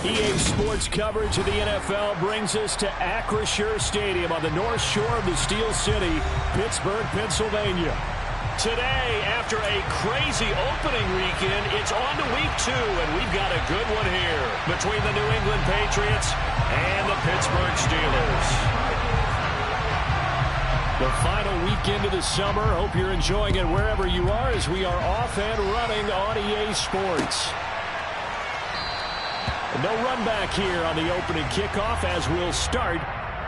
EA Sports coverage of the NFL brings us to Acrisure Stadium on the north shore of the Steel City, Pittsburgh, Pennsylvania. Today, after a crazy opening weekend, it's on to week 2, and we've got a good one here between the New England Patriots and the Pittsburgh Steelers. The final weekend of the summer. Hope you're enjoying it wherever you are as we are off and running on EA Sports. No run back here on the opening kickoff as we'll start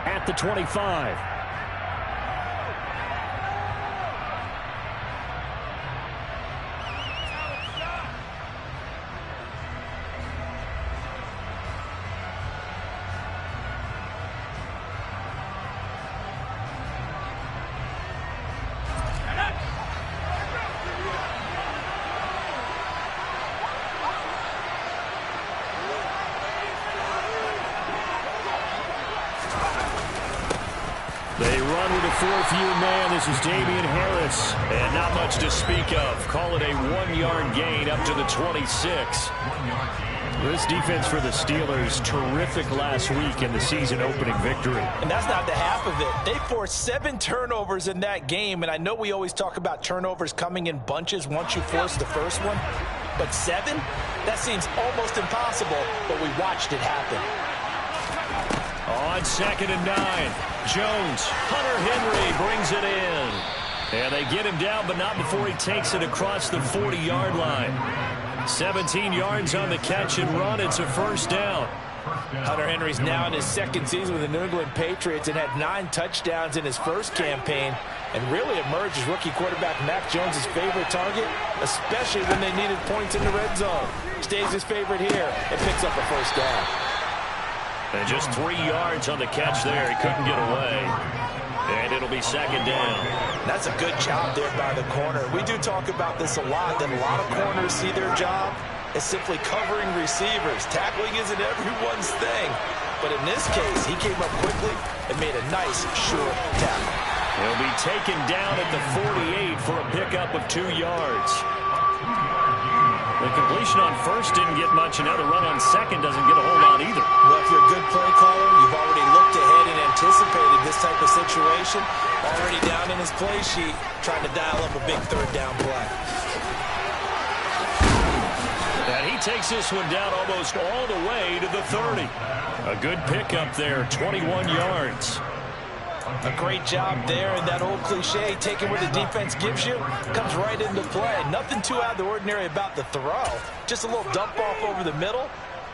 at the 25. They run with a fourth-year man. This is Damian Harris. And not much to speak of. Call it a 1-yard gain up to the 26. This defense for the Steelers, terrific last week in the season-opening victory. And that's not the half of it. They forced 7 turnovers in that game. And I know we always talk about turnovers coming in bunches once you force the first one. But 7? That seems almost impossible, but we watched it happen. On 2nd and 9. Jones, Hunter Henry brings it in. And they get him down, but not before he takes it across the 40-yard line. 17 yards on the catch and run. It's a first down. Hunter Henry's now in his 2nd season with the New England Patriots and had 9 touchdowns in his first campaign and really emerged as rookie quarterback Mac Jones' favorite target, especially when they needed points in the red zone. Stays his favorite here and picks up a first down. And just 3 yards on the catch there. He couldn't get away. And it'll be 2nd down. That's a good job there by the corner. We do talk about this a lot, that a lot of corners see their job as simply covering receivers. Tackling isn't everyone's thing. But in this case, he came up quickly and made a nice, sure tackle. He'll be taken down at the 48 for a pickup of 2 yards. The completion on first didn't get much, and now the run on second doesn't get a whole lot either. Well, if you're a good play caller, you've already looked ahead and anticipated this type of situation. Already down in his play sheet, trying to dial up a big 3rd down play. And he takes this one down almost all the way to the 30. A good pickup there, 21 yards. A great job there, and that old cliche, taking what the defense gives you, comes right into play. Nothing too out of the ordinary about the throw. Just a little dump off over the middle.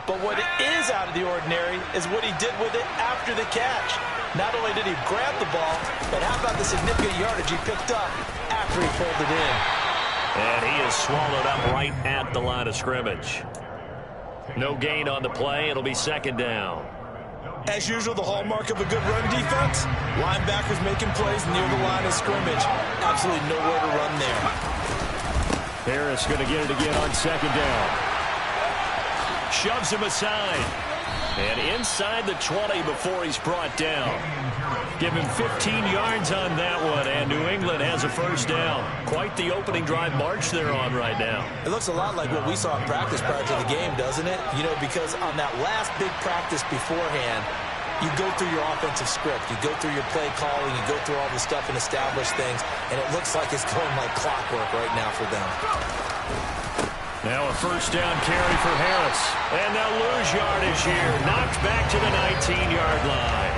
But what is out of the ordinary is what he did with it after the catch. Not only did he grab the ball, but how about the significant yardage he picked up after he pulled it in. And he is swallowed up right at the line of scrimmage. No gain on the play. It'll be 2nd down. As usual, the hallmark of a good run defense, linebackers making plays near the line of scrimmage. Absolutely nowhere to run there. Harris going to get it again on 2nd down. Shoves him aside. And inside the 20 before he's brought down. Give him 15 yards on that one, and New England has a first down. Quite the opening drive march they're on right now. It looks a lot like what we saw in practice prior to the game, doesn't it? You know, because on that last big practice beforehand, you go through your offensive script. You go through your play calling. You go through all the stuff and establish things, and it looks like it's going like clockwork right now for them. Now a first down carry for Harris. And they'll lose yardage here. Knocked back to the 19-yard line.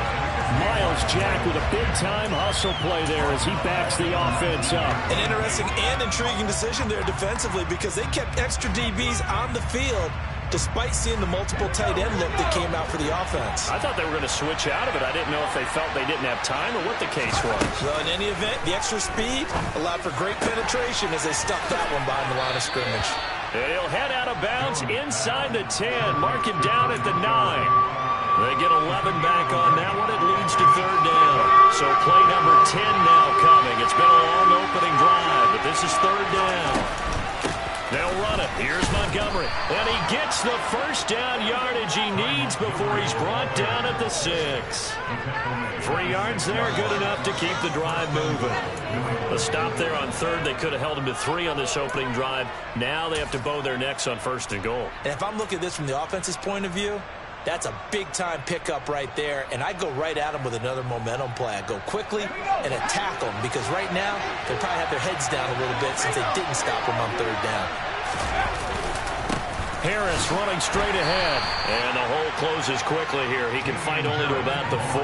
Miles Jack with a big-time hustle play there as he backs the offense up. An interesting and intriguing decision there defensively because they kept extra DBs on the field despite seeing the multiple tight end look that came out for the offense. I thought they were going to switch out of it. I didn't know if they felt they didn't have time or what the case was. Well, in any event, the extra speed allowed for great penetration as they stuffed that one behind the line of scrimmage. And he'll head out of bounds inside the 10. Mark him down at the 9. They get 11 back on that one. It leads to 3rd down. So play number 10 now coming. It's been a long opening drive, but this is 3rd down. They'll run it. Here's Montgomery. And he gets the first down yardage he needs before he's brought down at the 6. 3 yards there, good enough to keep the drive moving. A stop there on 3rd. They could have held him to 3 on this opening drive. Now they have to bow their necks on 1st and goal. And if I'm looking at this from the offense's point of view, That's a big-time pickup right there, and I'd go right at them with another momentum play. I'd go quickly and attack them because right now they probably have their heads down a little bit since they didn't stop them on third down. Harris running straight ahead, and the hole closes quickly here. He can fight only to about the 4.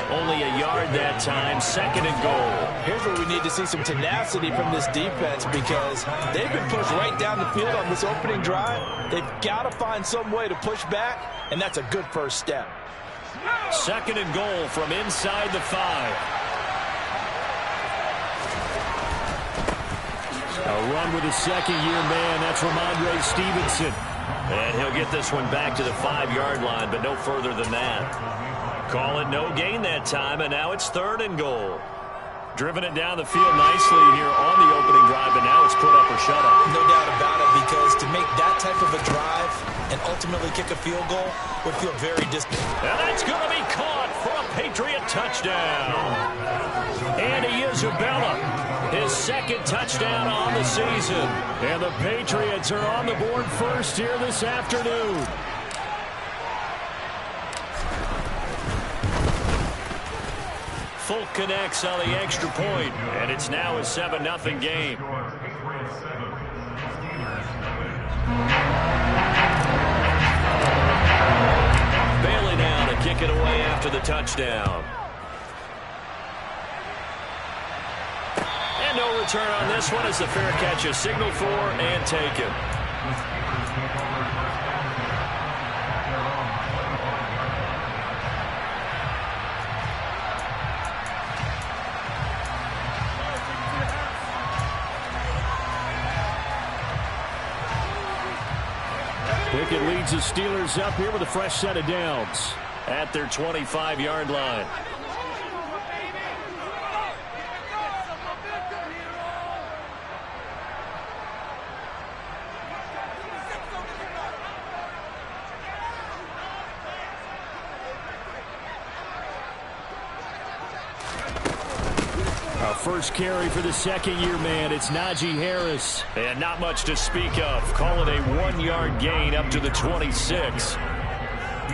Only a yard that time, 2nd and goal. Here's where we need to see some tenacity from this defense because they've been pushed right down the field on this opening drive. They've got to find some way to push back, and that's a good first step. 2nd and goal from inside the 5. A run with a second-year man. That's Ramondre Stevenson. And he'll get this one back to the 5-yard line, but no further than that. Call it no gain that time, and now it's 3rd and goal. Driven it down the field nicely here on the opening drive, and now it's put up or shut up. No doubt about it, because to make that type of a drive and ultimately kick a field goal would feel very distant. And that's going to be caught for a Patriot touchdown. Andy Isabella, his 2nd touchdown on the season. And the Patriots are on the board first here this afternoon. Folk connects on the extra point, and it's now a 7-0 game. Bailey now to kick it away after the touchdown. And no return on this one as the fair catch is signaled for and taken. Pickett leads the Steelers up here with a fresh set of downs at their 25-yard line. First carry for the 2nd-year man. It's Najee Harris. And not much to speak of. Call it a 1-yard gain up to the 26.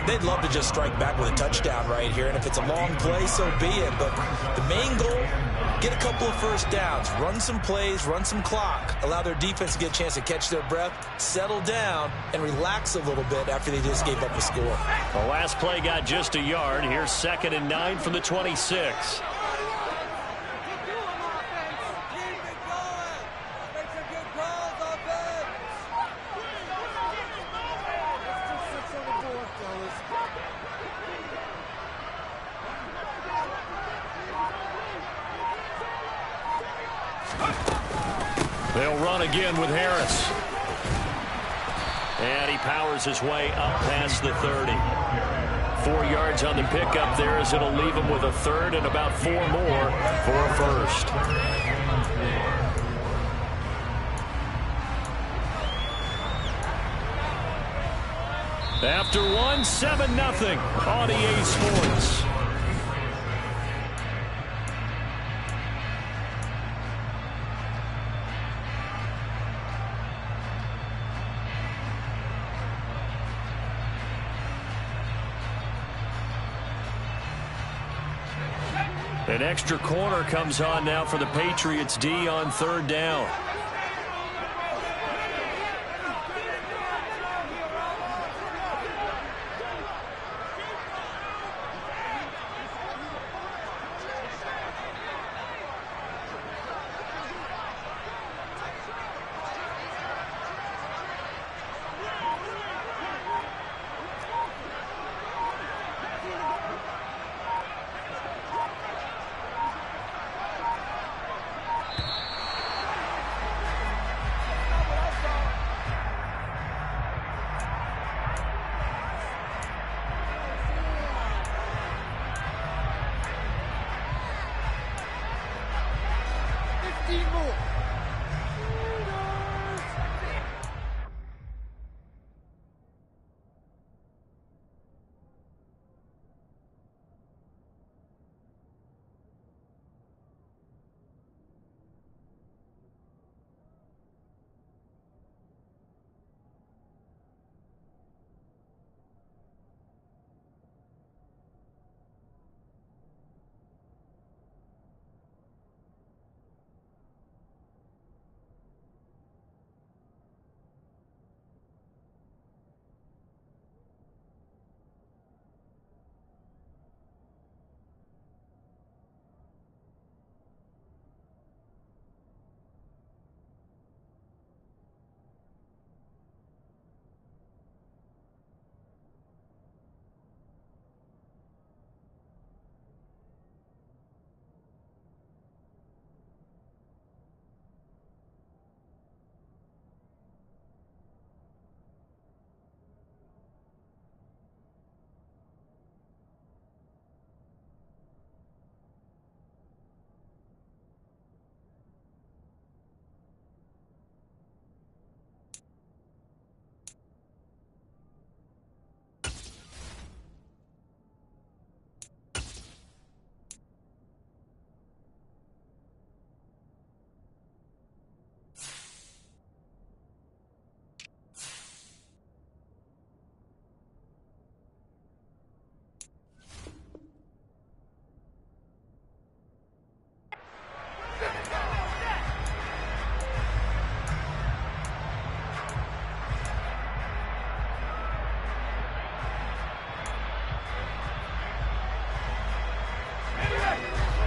They'd love to just strike back with a touchdown right here. And if it's a long play, so be it. But the main goal, get a couple of first downs. Run some plays, run some clock. Allow their defense to get a chance to catch their breath, settle down, and relax a little bit after they just gave up a score. The last play got just a yard. Here's 2nd and 9 from the 26. They'll run again with Harris. And he powers his way up past the 30. 4 yards on the pickup there as it'll leave him with a 3rd and about 4 more for a first. After one, 7-0 on EA Sports. An extra corner comes on now for the Patriots D on 3rd down.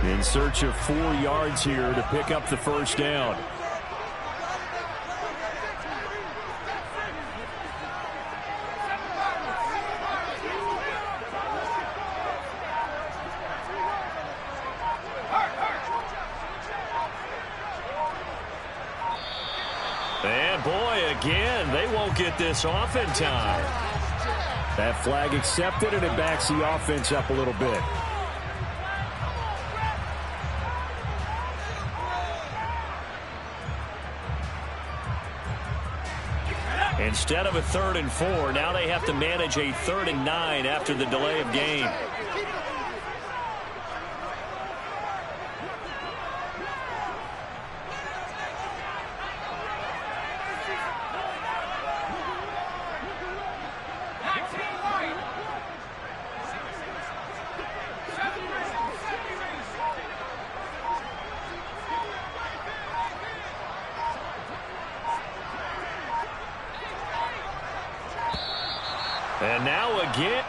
In search of 4 yards here to pick up the first down. And boy, again, they won't get this off in time. That flag accepted, and it backs the offense up a little bit. Instead of a 3rd and 4, now they have to manage a 3rd and 9 after the delay of game. And now again.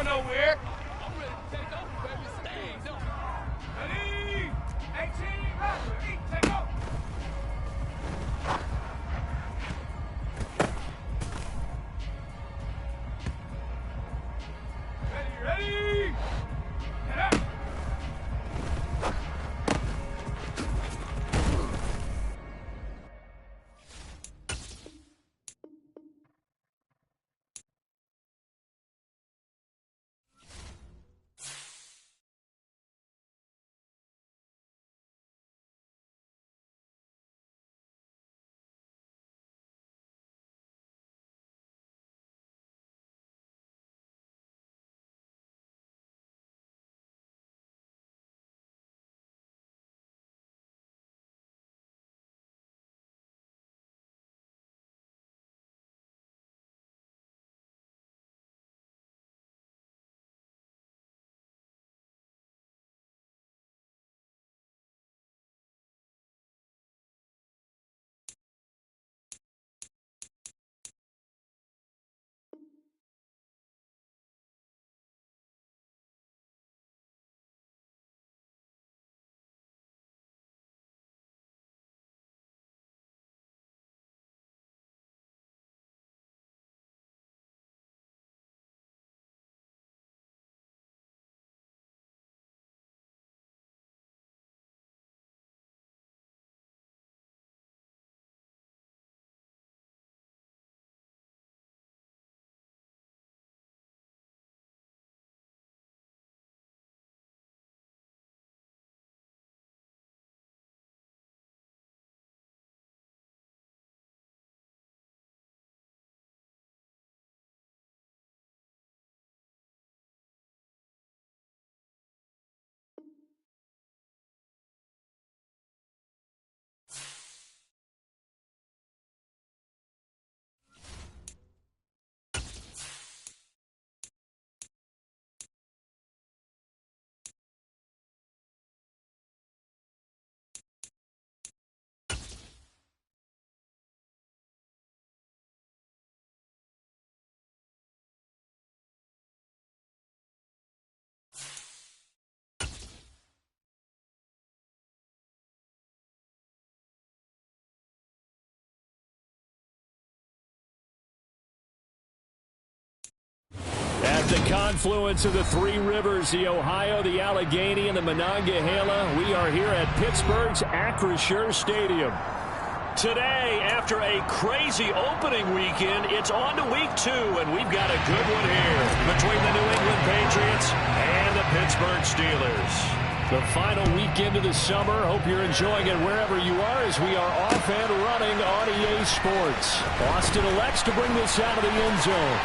going nowhere. Ready? 18, ready, take off. Ready? Get up. At the confluence of the three rivers, the Ohio, the Allegheny, and the Monongahela, we are here at Pittsburgh's Acrisure Stadium. Today, after a crazy opening weekend, it's on to week 2, and we've got a good one here between the New England Patriots and the Pittsburgh Steelers. The final weekend of the summer. Hope you're enjoying it wherever you are as we are off and running on EA Sports. Austin elects to bring this out of the end zone.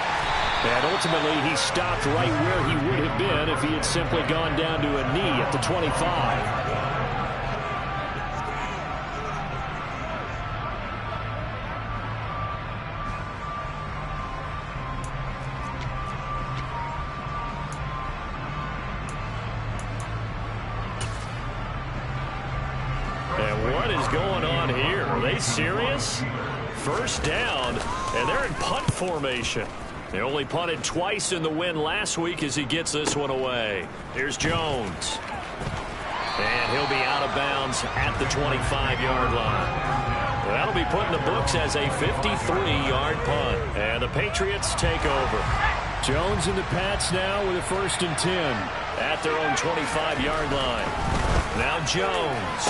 And ultimately, he stopped right where he would have been if he had simply gone down to a knee at the 25. And what is going on here? Are they serious? First down, and they're in punt formation. They only punted twice in the win last week as he gets this one away. Here's Jones. And he'll be out of bounds at the 25-yard line. That'll be put in the books as a 53-yard punt. And the Patriots take over. Jones and the Pats now with a 1st and 10 at their own 25-yard line. Now Jones.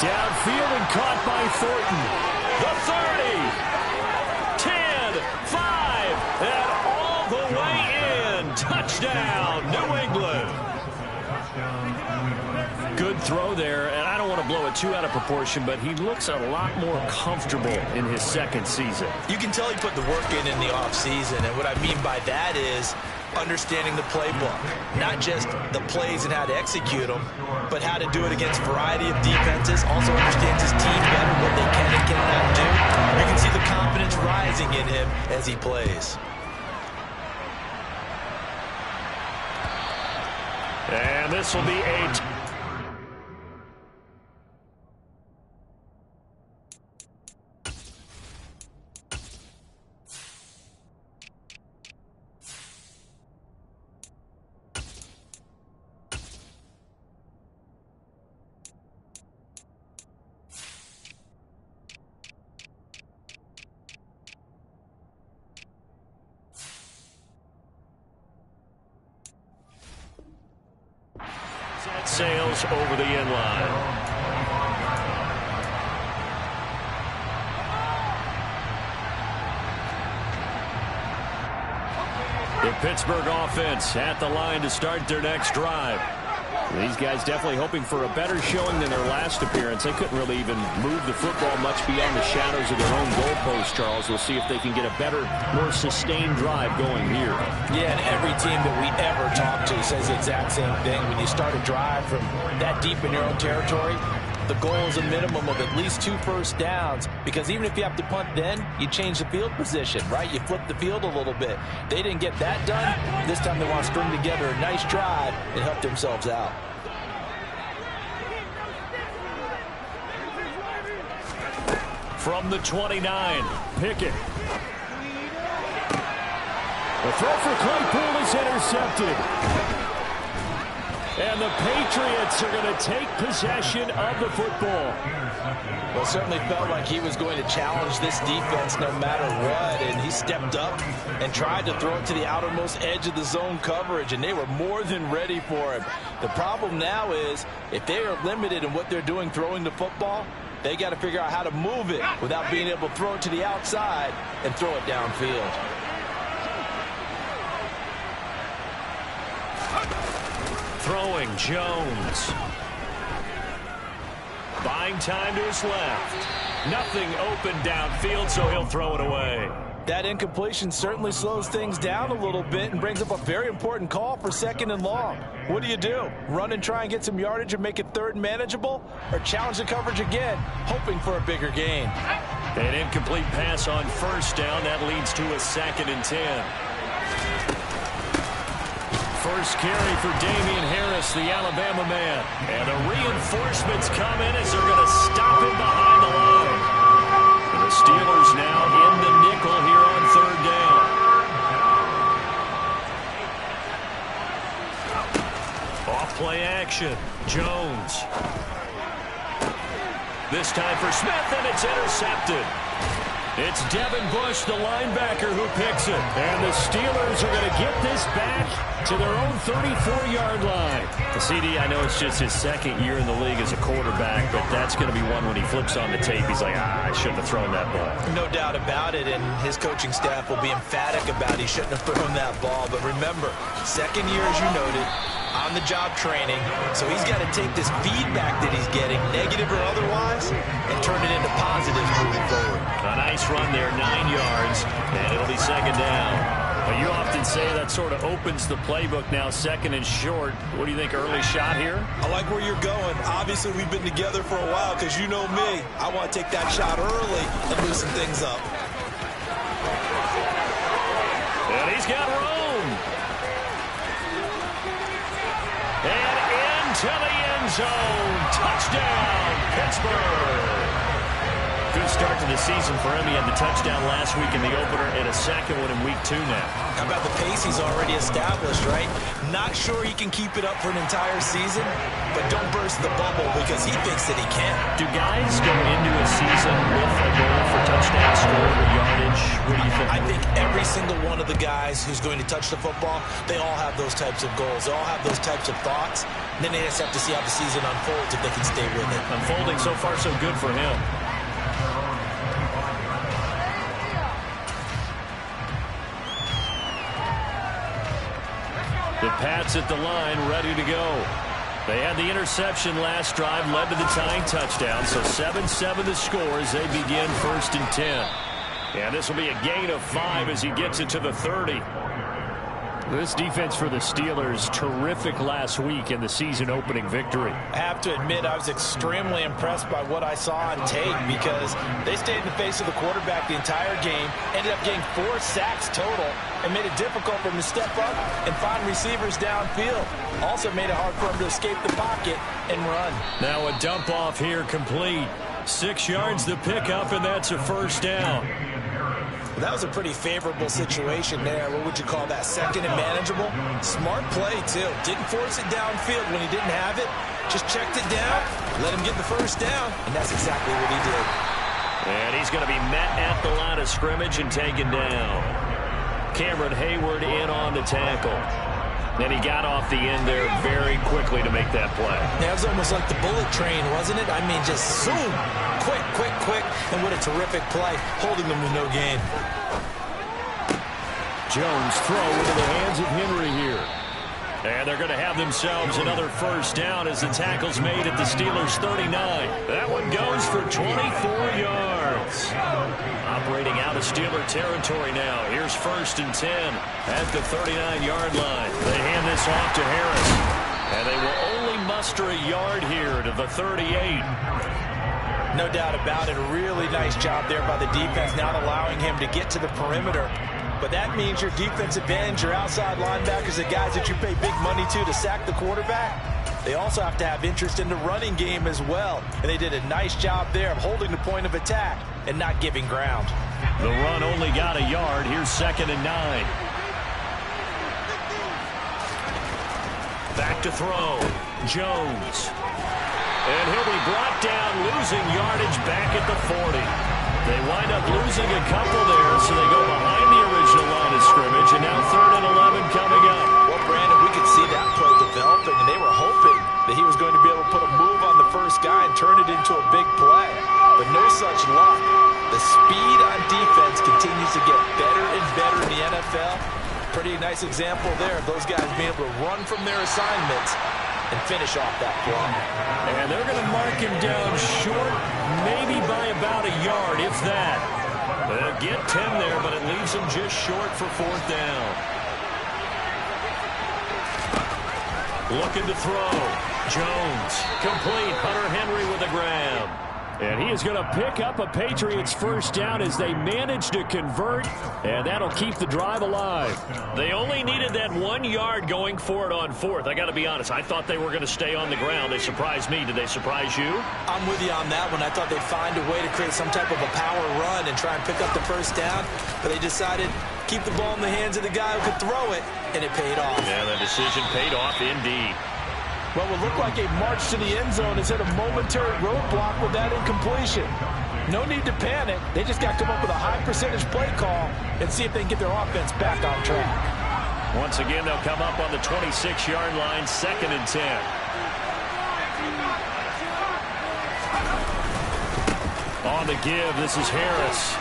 Downfield and caught by Thornton. The 30. 10, 5. And all the way in. Touchdown, New England. Good throw there, and I don't want to blow it too out of proportion, but he looks a lot more comfortable in his second season. You can tell he put the work in the offseason, and what I mean by that is understanding the playbook. Not just the plays and how to execute them, but how to do it against a variety of defenses. Also understands his team better, what they can and cannot do. You can see the confidence rising in him as he plays. And this will be 8. sails over the end line. The Pittsburgh offense at the line to start their next drive. These guys definitely hoping for a better showing than their last appearance. They couldn't really even move the football much beyond the shadows of their own goalpost, Charles. We'll see if they can get a better, more sustained drive going here. Yeah, and every team that we ever talk to says the exact same thing. When you start a drive from that deep in your own territory, the goal is a minimum of at least 2 first downs, because even if you have to punt then, you change the field position, right? You flip the field a little bit. They didn't get that done. This time they want to string together a nice drive and help themselves out. From the 29, Pickett. The throw for Claypool is intercepted. And the Patriots are going to take possession of the football. Well, it certainly felt like he was going to challenge this defense no matter what, and he stepped up and tried to throw it to the outermost edge of the zone coverage, and they were more than ready for him. The problem now is, if they are limited in what they're doing throwing the football, they got to figure out how to move it without being able to throw it to the outside and throw it downfield. Throwing Jones. Buying time to his left. Nothing open downfield, so he'll throw it away. That incompletion certainly slows things down a little bit and brings up a very important call for 2nd and long. What do? Run and try and get some yardage and make it 3rd and manageable? Or challenge the coverage again, hoping for a bigger gain? An incomplete pass on 1st down. That leads to a 2nd and 10. First carry for Damian Harris, the Alabama man. And the reinforcements come in as they're going to stop him behind the line. And the Steelers now in the nickel here on 3rd down. Off play action. Jones. This time for Smith, and it's intercepted. It's Devin Bush, the linebacker, who picks it. And the Steelers are going to get this back to their own 34-yard line. CD, I know it's just his 2nd year in the league as a quarterback, but that's going to be one when he flips on the tape. He's like, I shouldn't have thrown that ball. No doubt about it, and his coaching staff will be emphatic about he shouldn't have thrown that ball. But remember, 2nd year, as you noted, on-the-job training, so he's got to take this feedback that he's getting, negative or otherwise, and turn it into positives moving forward. A nice run there, 9 yards, and it'll be 2nd down. But you often say that sort of opens the playbook now, 2nd and short. What do you think, early shot here? I like where you're going. Obviously, we've been together for a while because you know me. I want to take that shot early and loosen things up. And he's got room. And into the end zone. Touchdown, Pittsburgh. Good start to the season for him. He had the touchdown last week in the opener and a 2nd one in week 2 now. How about the pace he's already established, right? Not sure he can keep it up for an entire season, but don't burst the bubble because he thinks that he can. Do guys go into a season with a goal for touchdown score or yardage? What do you think? I think every single one of the guys who's going to touch the football, they all have those types of goals. They all have those types of thoughts. And then they just have to see how the season unfolds if they can stay with it. Unfolding so far so good for him. The Pats at the line, ready to go. They had the interception last drive, led to the tying touchdown, so 7-7 the score as they begin 1st and 10. And this will be a gain of 5 as he gets it to the 30. This defense for the Steelers, terrific last week in the season-opening victory. I have to admit, I was extremely impressed by what I saw on tape because they stayed in the face of the quarterback the entire game, ended up getting 4 sacks total, and made it difficult for him to step up and find receivers downfield. Also made it hard for him to escape the pocket and run. Now a dump-off here complete. 6 yards the pickup, and that's a 1st down. Well, that was a pretty favorable situation there. What would you call that? 2nd and manageable? Smart play, too. Didn't force it downfield when he didn't have it. Just checked it down, let him get the 1st down, and that's exactly what he did. And he's going to be met at the line of scrimmage and taken down. Cameron Hayward in on the tackle. And he got off the end there very quickly to make that play. That was almost like the bullet train, wasn't it? I mean, just zoom. Quick, quick, quick. And what a terrific play, holding them to no gain. Jones throw into the hands of Henry here. And they're going to have themselves another first down as the tackle's made at the Steelers' 39. That one goes for 24 yards. Operating out of Steeler territory now. Here's 1st and 10 at the 39-yard line. They hand this off to Harris. And they will only muster a yard here to the 38. No doubt about it. A really nice job there by the defense, not allowing him to get to the perimeter. But that means your defensive ends, your outside linebackers, the guys that you pay big money to sack the quarterback, they also have to have interest in the running game as well. And they did a nice job there of holding the point of attack and not giving ground. The run only got a yard. Here's 2nd and 9. Back to throw. Jones. And he'll be brought down, losing yardage back at the 40. They wind up losing a couple there, so they go behind the original line of scrimmage, and now 3rd and 11 coming up. Well, Brandon, we could see that play developing, and they were hoping that he was going to be able to put a move on the first guy and turn it into a big play. But no such luck. The speed on defense continues to get better and better in the NFL. Pretty nice example there of those guys being able to run from their assignments and finish off that play. And they're going to mark him down short, maybe by about a yard, if that. They'll get 10 there, but it leaves him just short for 4th down. Looking to throw. Jones. Complete. Hunter Henry with a grab. And he is going to pick up a Patriots first down as they manage to convert, and that'll keep the drive alive. They only needed that 1 yard going for it on 4th. I got to be honest, I thought they were going to stay on the ground. They surprised me. Did they surprise you? I'm with you on that one. I thought they'd find a way to create some type of a power run and try and pick up the first down, but they decided keep the ball in the hands of the guy who could throw it, and it paid off. Yeah, the decision paid off indeed. What would look like a march to the end zone is at a momentary roadblock with that incompletion. No need to panic. They just got to come up with a high percentage play call and see if they can get their offense back on track. Once again, they'll come up on the 26-yard line, 2nd and 10. On the give, this is Harris.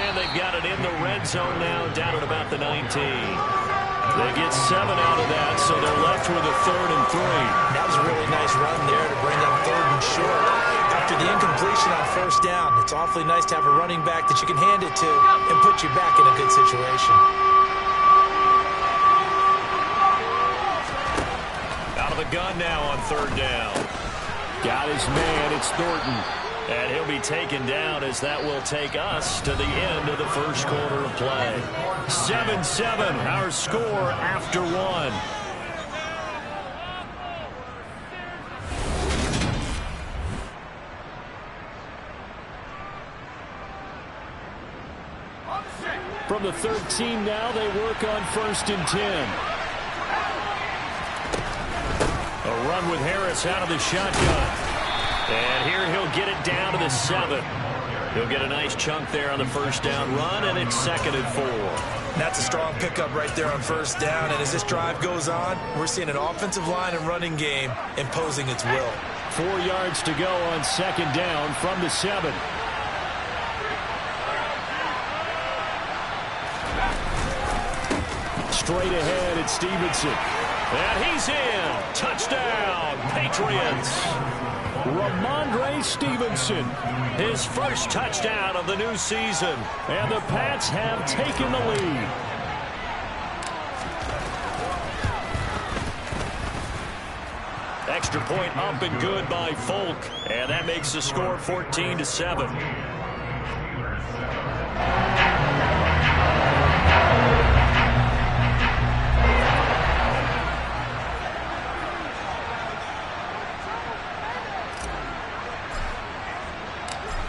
And they've got it in the red zone now, down at about the 19. They get 7 out of that, so they're left with a 3rd and 3. That was a really nice run there to bring them 3rd and short. After the incompletion on first down, it's awfully nice to have a running back that you can hand it to and put you back in a good situation. Out of the gun now on 3rd down. Got his man, it's Thornton. And he'll be taken down as that will take us to the end of the first quarter of play. 7-7, our score after 1. From the 13 now, they work on 1st and 10. A run with Harris out of the shotgun. And here he'll get it down to the 7. He'll get a nice chunk there on the first down run, and it's 2nd and 4. That's a strong pickup right there on first down, and as this drive goes on, we're seeing an offensive line and running game imposing its will. 4 yards to go on 2nd down from the 7. Straight ahead, it's Stevenson. And he's in. Touchdown, Patriots. Ramondre Stevenson, his first touchdown of the new season. And the Pats have taken the lead. Extra point up and good by Folk. And that makes the score 14-7.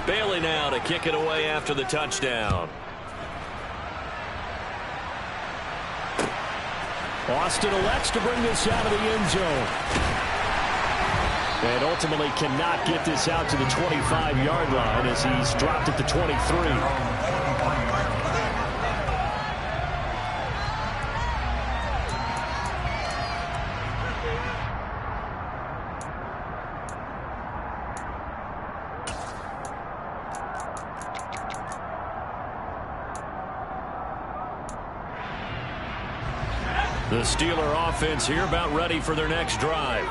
Bailey now to kick it away after the touchdown. Austin elects to bring this out of the end zone. And ultimately cannot get this out to the 25-yard line as he's dropped at the 23. The Steeler offense here about ready for their next drive.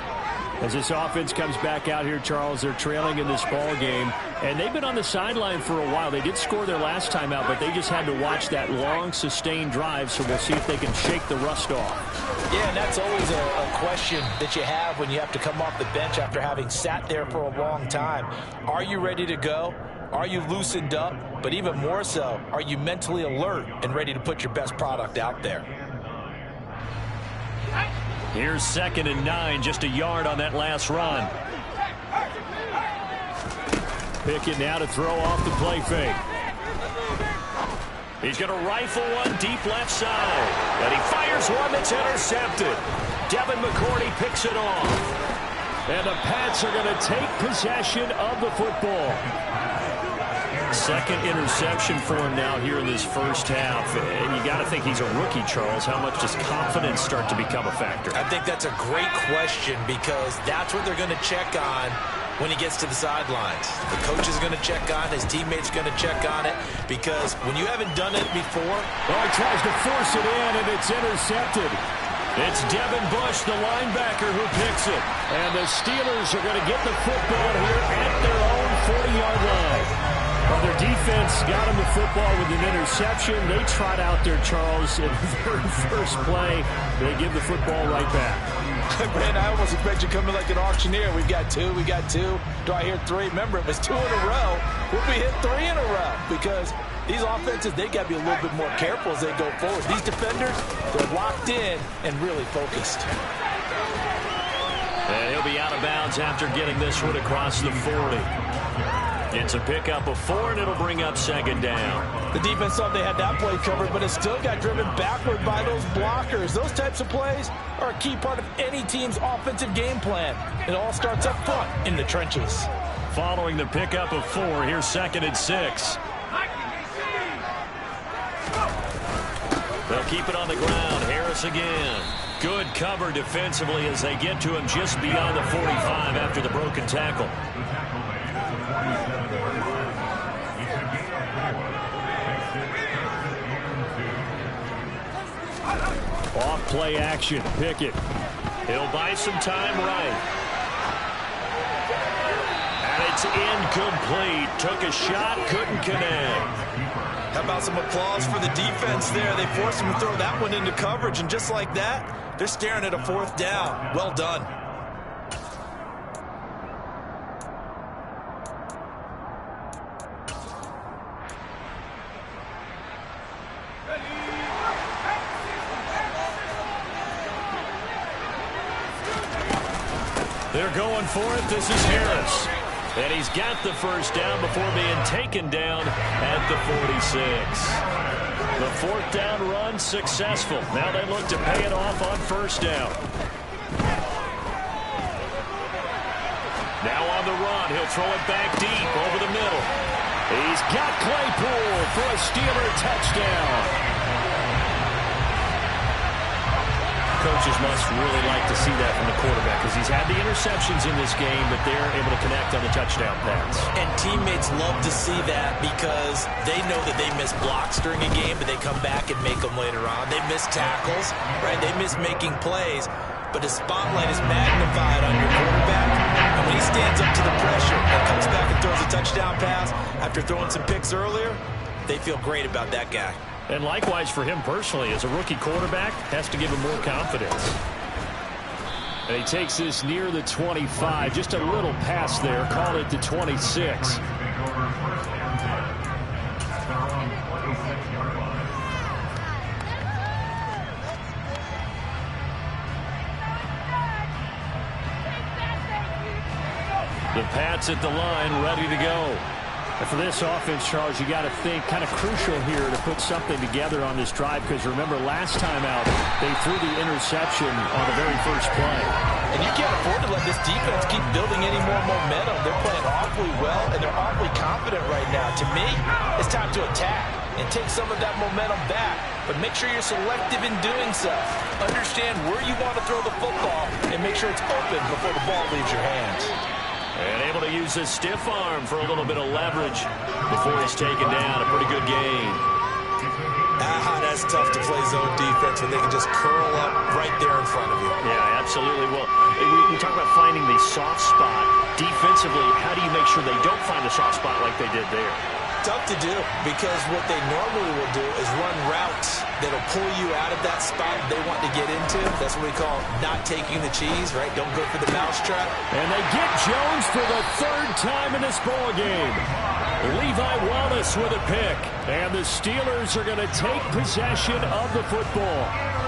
As this offense comes back out here, Charles, they're trailing in this ball game, and they've been on the sideline for a while. They did score their last time out, but they just had to watch that long, sustained drive, so we'll see if they can shake the rust off. Yeah, and that's always a question that you have when you have to come off the bench after having sat there for a long time. Are you ready to go? Are you loosened up? But even more so, are you mentally alert and ready to put your best product out there? Here's 2nd and 9, just a yard on that last run. Pickett now to throw off the play fake. He's going to rifle one deep left side. And he fires one that's intercepted. Devin McCourty picks it off. And the Pats are going to take possession of the football. Second interception for him now here in this first half. And you got to think he's a rookie, Charles. How much does confidence start to become a factor? I think that's a great question because that's what they're going to check on when he gets to the sidelines. The coach is going to check on, his teammates are going to check on it because when you haven't done it before. Oh, he tries to force it in, and it's intercepted. It's Devin Bush, the linebacker, who picks it. And the Steelers are going to get the football here at their own 40-yard line. Well, their defense got him the football with an interception. They trot out there, Charles, in the very first play. They give the football right back. Brand, I almost expect you coming like an auctioneer. We got two. Do I hear 3? Remember, it was 2 in a row. We'll be hit 3 in a row because these offenses, they got to be a little bit more careful as they go forward. These defenders, they're locked in and really focused. And he'll be out of bounds after getting this one across the 40. It's a pickup of 4, and it'll bring up 2nd down. The defense thought they had that play covered, but it still got driven backward by those blockers. Those types of plays are a key part of any team's offensive game plan. It all starts up front in the trenches. Following the pickup of 4, here's 2nd and 6. They'll keep it on the ground. Harris again. Good cover defensively as they get to him just beyond the 45 after the broken tackle. Off play action. Pickett. He'll buy some time right. And it's incomplete. Took a shot, couldn't connect. How about some applause for the defense there? They forced him to throw that one into coverage, and just like that, they're staring at a 4th down. Well done. They're going for it. This is Harris. And he's got the first down before being taken down at the 46. The 4th down run successful. Now they look to pay it off on 1st down. Now on the run. He'll throw it back deep over the middle. He's got Claypool for a Steeler touchdown. Coaches must really like to see that from the quarterback because he's had the interceptions in this game, but they're able to connect on the touchdown pass. And teammates love to see that because they know that they miss blocks during a game, but they come back and make them later on. They miss tackles, right? They miss making plays, but the spotlight is magnified on your quarterback. And when he stands up to the pressure and comes back and throws a touchdown pass after throwing some picks earlier, they feel great about that guy. And likewise for him personally, as a rookie quarterback, has to give him more confidence. And he takes this near the 25. Just a little pass there. Call it the 26. The Pats at the line, ready to go. And for this offense, Charles, you got to think kind of crucial here to put something together on this drive because remember last time out they threw the interception on the very first play. And you can't afford to let this defense keep building any more momentum. They're playing awfully well and they're awfully confident right now. To me, it's time to attack and take some of that momentum back. But make sure you're selective in doing so. Understand where you want to throw the football and make sure it's open before the ball leaves your hands. And able to use his stiff arm for a little bit of leverage before he's taken down. A pretty good game. That's it's tough to play zone defense when they can just curl up right there in front of you. Yeah, absolutely. Well, we talk about finding the soft spot. Defensively, how do you make sure they don't find the soft spot like they did there? Tough to do, because what they normally will do is run routes that'll pull you out of that spot they want to get into. That's what we call not taking the cheese, right? Don't go for the mousetrap. And they get Jones for the third time in this ball game. Levi Wallace with a pick. And the Steelers are going to take possession of the football.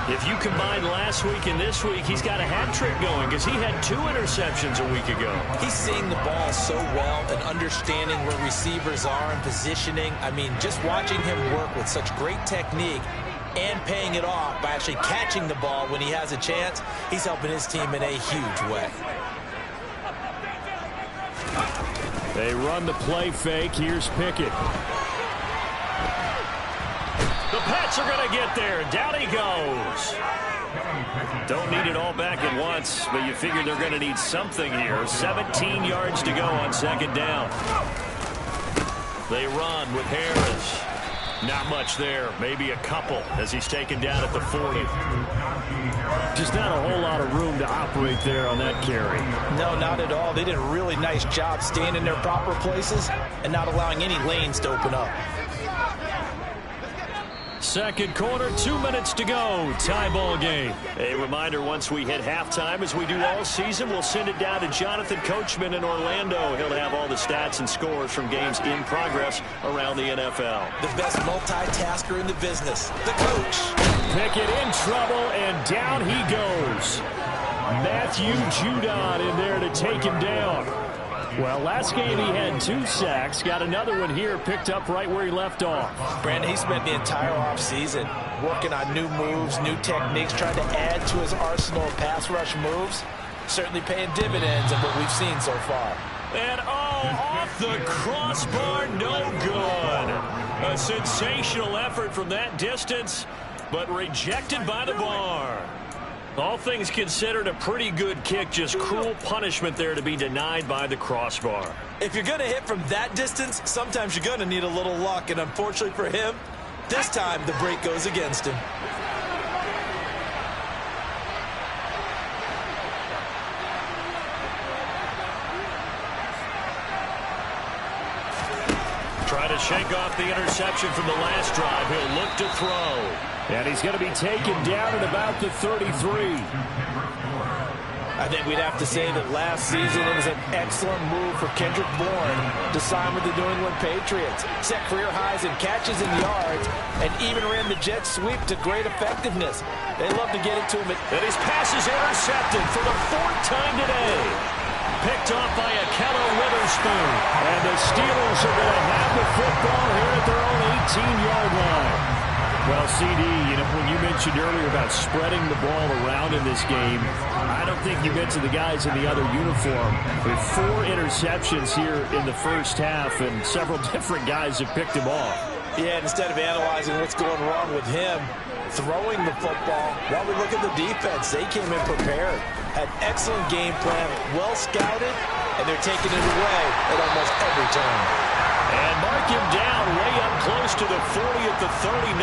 If you combine last week and this week, he's got a hat trick going because he had 2 interceptions a week ago. He's seeing the ball so well and understanding where receivers are and positioning. I mean, just watching him work with such great technique and paying it off by actually catching the ball when he has a chance, he's helping his team in a huge way. They run the play fake. Here's Pickett. The Pats are going to get there. Down he goes. Don't need it all back at once, but you figure they're going to need something here. 17 yards to go on second down. They run with Harris. Not much there. Maybe a couple as he's taken down at the 40. Just not a whole lot of room to operate there on that carry. No, not at all. They did a really nice job staying in their proper places and not allowing any lanes to open up. Second quarter, 2 minutes to go. Tie ball game. A reminder, once we hit halftime, as we do all season, we'll send it down to Jonathan Coachman in Orlando. He'll have all the stats and scores from games in progress around the NFL. The best multitasker in the business, the coach. Pickett in trouble, and down he goes. Matthew Judon in there to take him down. Well, last game he had 2 sacks. Got another one here, picked up right where he left off. Brandon, he spent the entire offseason working on new moves, new techniques, trying to add to his arsenal of pass rush moves. Certainly paying dividends in what we've seen so far. And off the crossbar, no good. A sensational effort from that distance, but rejected by the bar. All things considered, a pretty good kick. Just cruel punishment there to be denied by the crossbar. If you're going to hit from that distance, sometimes you're going to need a little luck. And unfortunately for him, this time the break goes against him. Try to shake off the interception from the last drive. He'll look to throw. And he's going to be taken down at about the 33. I think we'd have to say that last season it was an excellent move for Kendrick Bourne to sign with the New England Patriots. Set career highs in catches and yards, and even ran the jet sweep to great effectiveness. They love to get it to him. And his pass is intercepted for the 4th time today. Picked off by Akello Witherspoon. And the Steelers are going to have the football here at their own 18-yard line. Well, CD, you know, when you mentioned earlier about spreading the ball around in this game, I don't think you mentioned the guys in the other uniform. With 4 interceptions here in the first half, and several different guys have picked him off. Yeah, instead of analyzing what's going wrong with him, throwing the football, while we look at the defense, they came in prepared. Had excellent game plan, well scouted, and they're taking it away at almost every turn. And mark him down way up close to the 40 at the 39.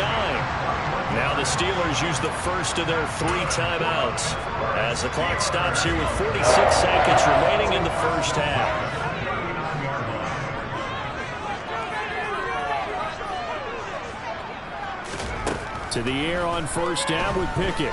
Now the Steelers use the first of their 3 timeouts as the clock stops here with 46 seconds remaining in the first half. To the air on first down with Pickett.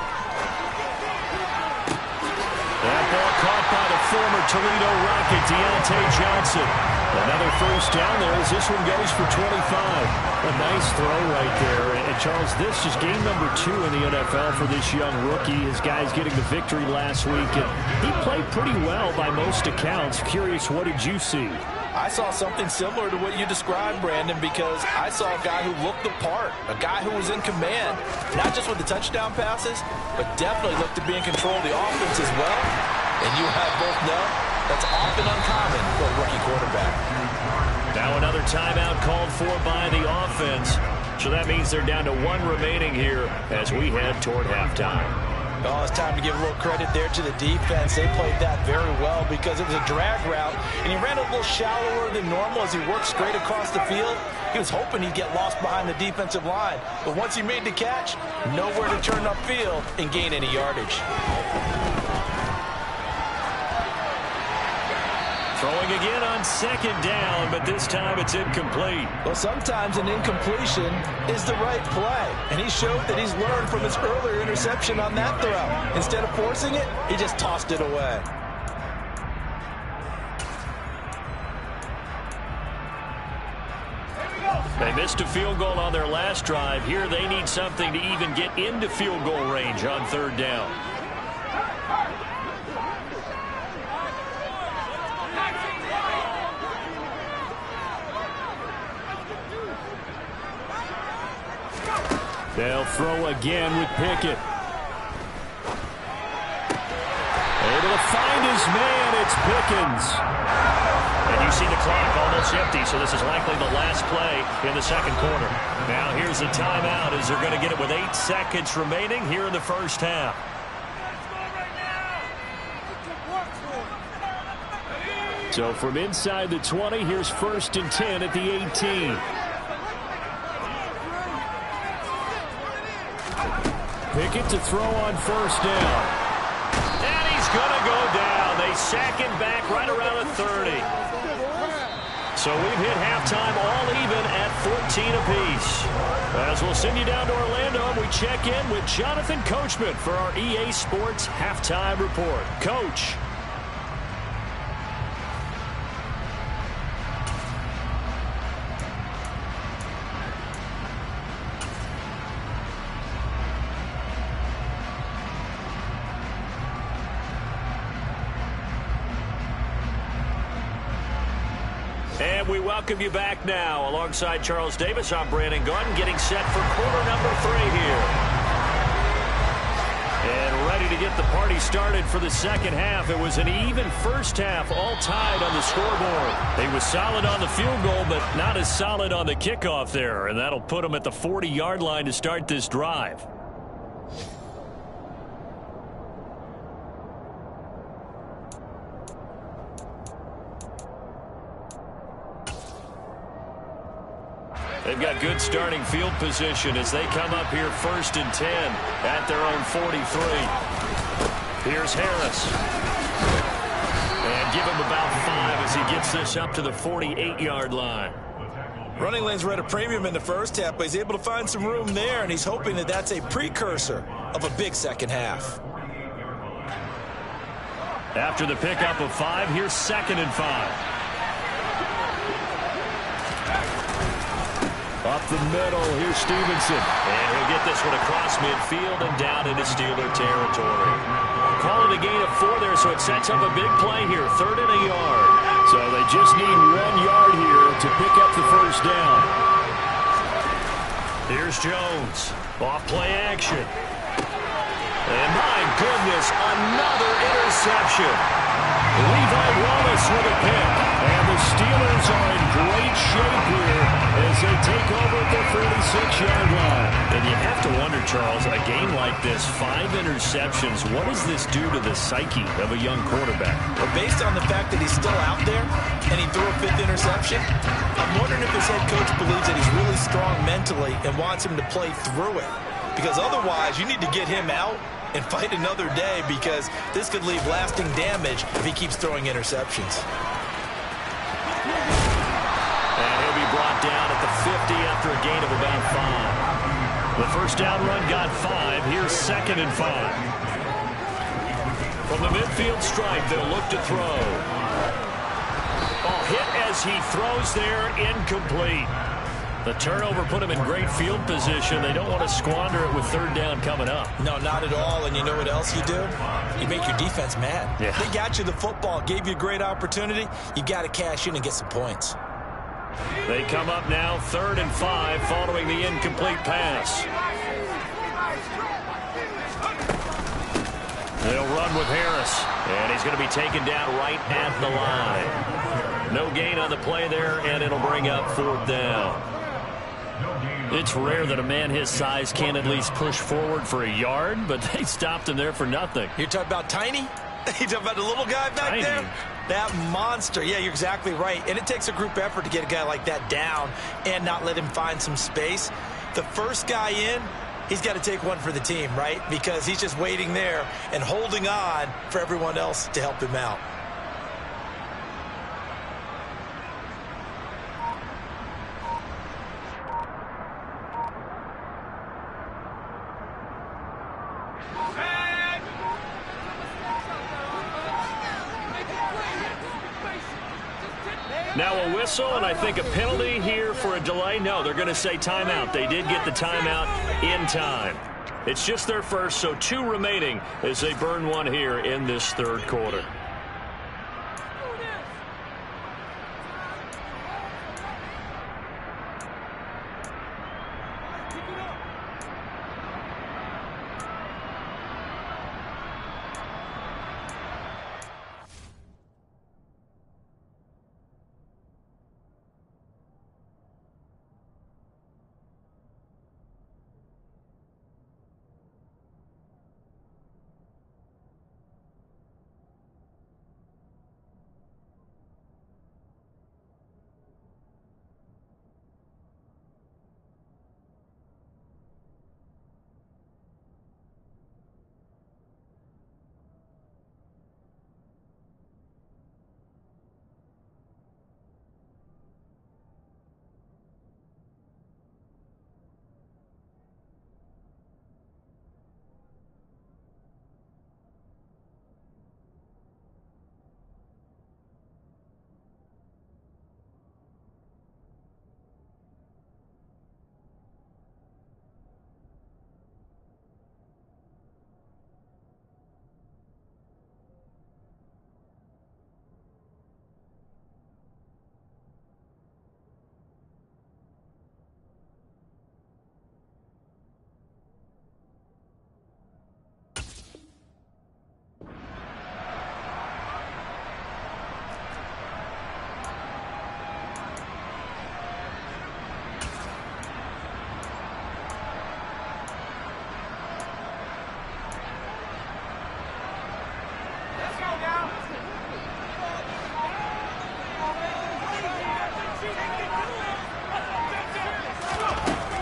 That ball caught by the former Toledo Rocket, Deontay Johnson. Another first down there as this one goes for 25. A nice throw right there. And Charles, this is game number 2 in the NFL for this young rookie. His guys getting the victory last week. And he played pretty well by most accounts. Curious, what did you see? I saw something similar to what you described, Brandon, because I saw a guy who looked the part, a guy who was in command, not just with the touchdown passes, but definitely looked to be in control of the offense as well. And you and I both know that's often uncommon for a rookie quarterback. Now another timeout called for by the offense. So that means they're down to 1 remaining here as we head toward halftime. Oh, it's time to give a little credit there to the defense. They played that very well because it was a drag route, and he ran a little shallower than normal as he worked straight across the field. He was hoping he'd get lost behind the defensive line, but once he made the catch, nowhere to turn upfield and gain any yardage. Throwing again on second down, but this time it's incomplete. Well, sometimes an incompletion is the right play, and he showed that he's learned from his earlier interception on that throw. Instead of forcing it, he just tossed it away. They missed a field goal on their last drive. Here they need something to even get into field goal range on third down. They'll throw again with Pickett. Able to find his man. It's Pickens. And you see the clock almost empty, so this is likely the last play in the second quarter. Now here's a timeout as they're going to get it with 8 seconds remaining here in the first half. So from inside the 20, here's 1st and 10 at the 18. Pickett to throw on first down. And he's going to go down. They sack him back right around the 30. So we've hit halftime all even at 14 apiece. As we'll send you down to Orlando, and we check in with Jonathan Coachman for our EA Sports Halftime Report. Coach. And we welcome you back now. Alongside Charles Davis, I'm Brandon Gunn, getting set for quarter number 3 here. And ready to get the party started for the second half. It was an even first half, all tied on the scoreboard. They was solid on the field goal, but not as solid on the kickoff there. And that'll put them at the 40-yard line to start this drive. They've got good starting field position as they come up here 1st and 10 at their own 43. Here's Harris. And give him about 5 as he gets this up to the 48-yard line. Running lanes were at a premium in the first half, but he's able to find some room there, and he's hoping that that's a precursor of a big second half. After the pickup of 5, here's 2nd and 5. Up the middle, here's Stevenson. And he'll get this one across midfield and down into Steeler territory. Call it a gain of 4 there, so it sets up a big play here. 3rd and a yard. So they just need 1 yard here to pick up the first down. Here's Jones. Off play action. And my goodness, another interception. Levi Wallace with a pick. And the Steelers are in great shape here as they take over at their 46-yard line. And you have to wonder, Charles, a game like this, 5 interceptions, what does this do to the psyche of a young quarterback? Well, based on the fact that he's still out there and he threw a 5th interception, I'm wondering if his head coach believes that he's really strong mentally and wants him to play through it. Because otherwise, you need to get him out and fight another day, because this could leave lasting damage if he keeps throwing interceptions. And he'll be brought down at the 50 after a gain of about 5. The first down run got 5. Here's 2nd and 5. From the midfield stripe, they'll look to throw. Oh, hit as he throws there, incomplete. The turnover put him in great field position. They don't want to squander it with 3rd down coming up. No, not at all. And you know what else you do? You make your defense mad. Yeah. They got you the football, gave you a great opportunity. You got to cash in and get some points. They come up now 3rd and 5 following the incomplete pass. They'll run with Harris. And he's going to be taken down right at the line. No gain on the play there, and it'll bring up 4th down. It's rare that a man his size can't at least push forward for a yard, but they stopped him there for nothing. You're talking about tiny? You're talking about the little guy back Tiny. there? That monster. Yeah, you're exactly right. And it takes a group effort to get a guy like that down and not let him find some space. The first guy in, he's got to take one for the team, right? Because he's just waiting there and holding on for everyone else to help him out. Now a whistle, and I think a penalty here for a delay. No, they're going to say timeout. They did get the timeout in time. It's just their first, so 2 remaining as they burn one here in this third quarter.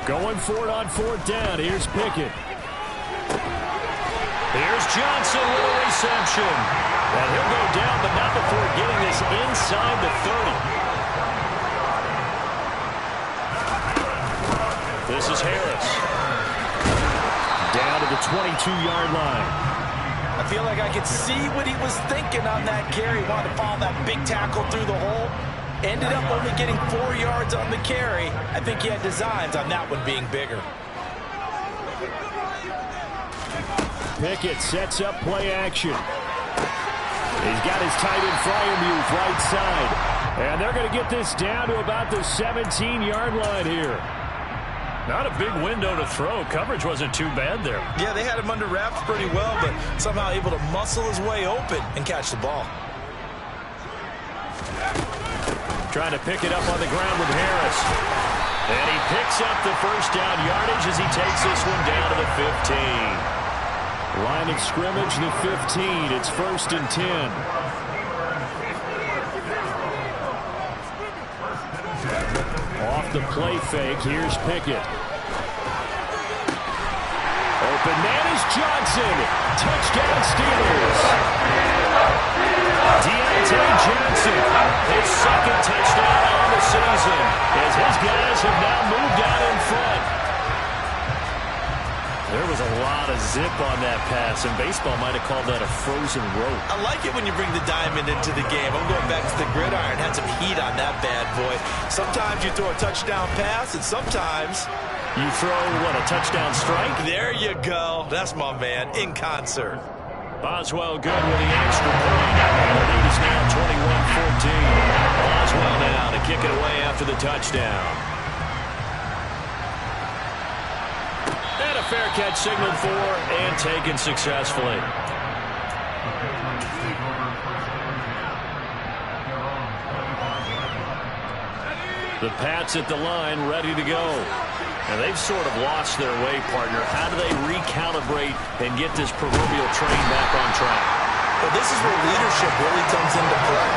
Going for it on 4th down. Here's Pickett. Here's Johnson with a reception. And he'll go down, but not before getting this inside the 30. This is Harris. Down to the 22-yard line. I feel like I could see what he was thinking on that carry. He wanted to follow that big tackle through the hole. Ended up only getting 4 yards on the carry. I think he had designs on that one being bigger. Pickett sets up play action. He's got his tight end Fryermuth right side. And they're going to get this down to about the 17-yard line here. Not a big window to throw. Coverage wasn't too bad there. Yeah, they had him under wraps pretty well, but somehow able to muscle his way open and catch the ball. Trying to pick it up on the ground with Harris. And he picks up the first down yardage as he takes this one down to the 15. Line of scrimmage, the 15. It's 1st and 10. Off the play fake, here's Pickett. Open man is Johnson. Touchdown Steelers. Deontay Johnson, his 2nd touchdown on the season, as his guys have now moved out in front. There was a lot of zip on that pass, and baseball might have called that a frozen rope. I like it when you bring the diamond into the game. I'm going back to the gridiron. Had some heat on that bad boy. Sometimes you throw a touchdown pass, and sometimes you throw, what, a touchdown strike? There you go. That's my man, in concert. Boswell good with the extra point. And the lead is now 21-14. Boswell now to kick it away after the touchdown. And a fair catch signaled for and taken successfully. The Pats at the line, ready to go. And they've sort of lost their way, partner. How do they recalibrate and get this proverbial train back on track? Well, this is where leadership really comes into play.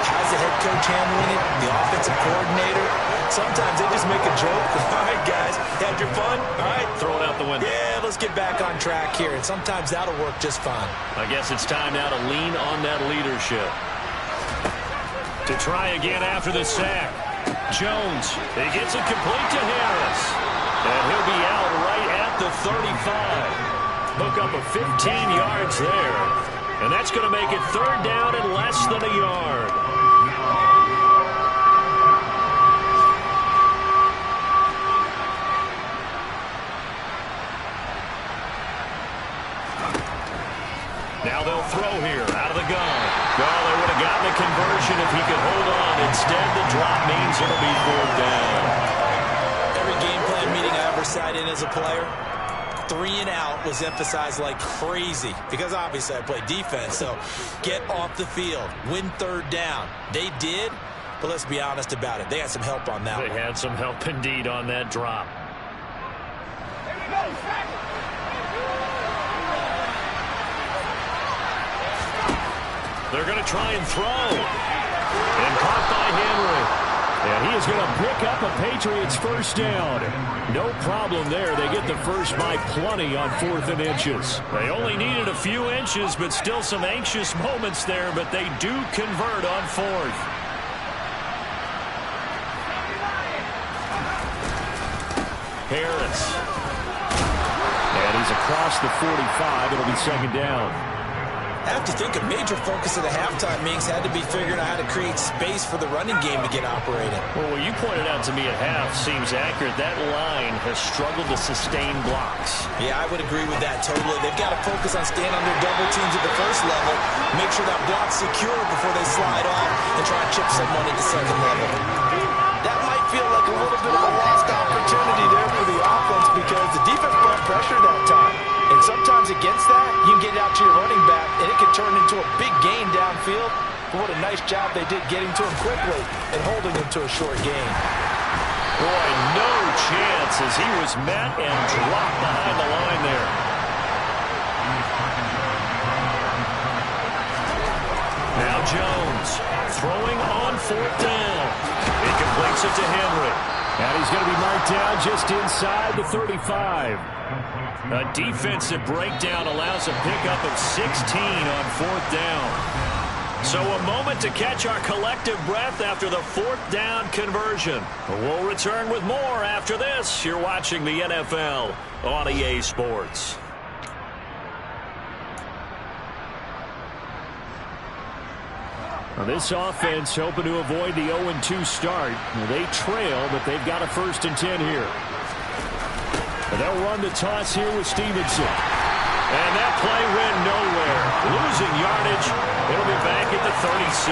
How's the head coach handling it? The offensive coordinator? Sometimes they just make a joke. All right, guys, had your fun? All right. Throw it out the window. Yeah, let's get back on track here. And sometimes that'll work just fine. I guess it's time now to lean on that leadership. To try again after the sack. Jones, he gets it complete to Harris. And he'll be out right at the 35. Hook up a 15 yards there. And that's going to make it third down and less than a yard. Now they'll throw here out of the gun. Well, they would have gotten a conversion if he could hold on. Instead, the drop means it'll be fourth down. Every game plan meeting I ever sat in as a player, 3 and out was emphasized like crazy because obviously I play defense. So get off the field, win third down. They did, but let's be honest about it. They had some help on that one. They had some help indeed on that drop. They're going to try and throw. And caught by Henry. And he is going to pick up a Patriots first down. No problem there. They get the first by plenty on 4th and inches. They only needed a few inches, but still some anxious moments there. But they do convert on 4th. Harris. And he's across the 45. It'll be second down. I have to think a major focus of the halftime meetings had to be figuring out how to create space for the running game to get operating. Well, what you pointed out to me at half seems accurate. That line has struggled to sustain blocks. Yeah, I would agree with that totally. They've got to focus on staying under double teams at the first level, make sure that block's secure before they slide off and try and chip someone at the second level. That might feel like a little bit of a lost opportunity there for the offense because the defense brought pressure that time. And sometimes against that, you can get out to your running back, and it can turn into a big gain downfield. But what a nice job they did getting to him quickly and holding him to a short gain. Boy, no chance as he was met and dropped behind the line there. Now Jones throwing on 4th down. He completes it to Henry. And he's going to be marked down just inside the 35. A defensive breakdown allows a pickup of 16 on 4th down. So a moment to catch our collective breath after the 4th down conversion. We'll return with more after this. You're watching the NFL on EA Sports. Well, this offense hoping to avoid the 0-2 start. They trail, but they've got a 1st and 10 here. They'll run the toss here with Stevenson. And that play went nowhere. Losing yardage. It'll be back at the 36.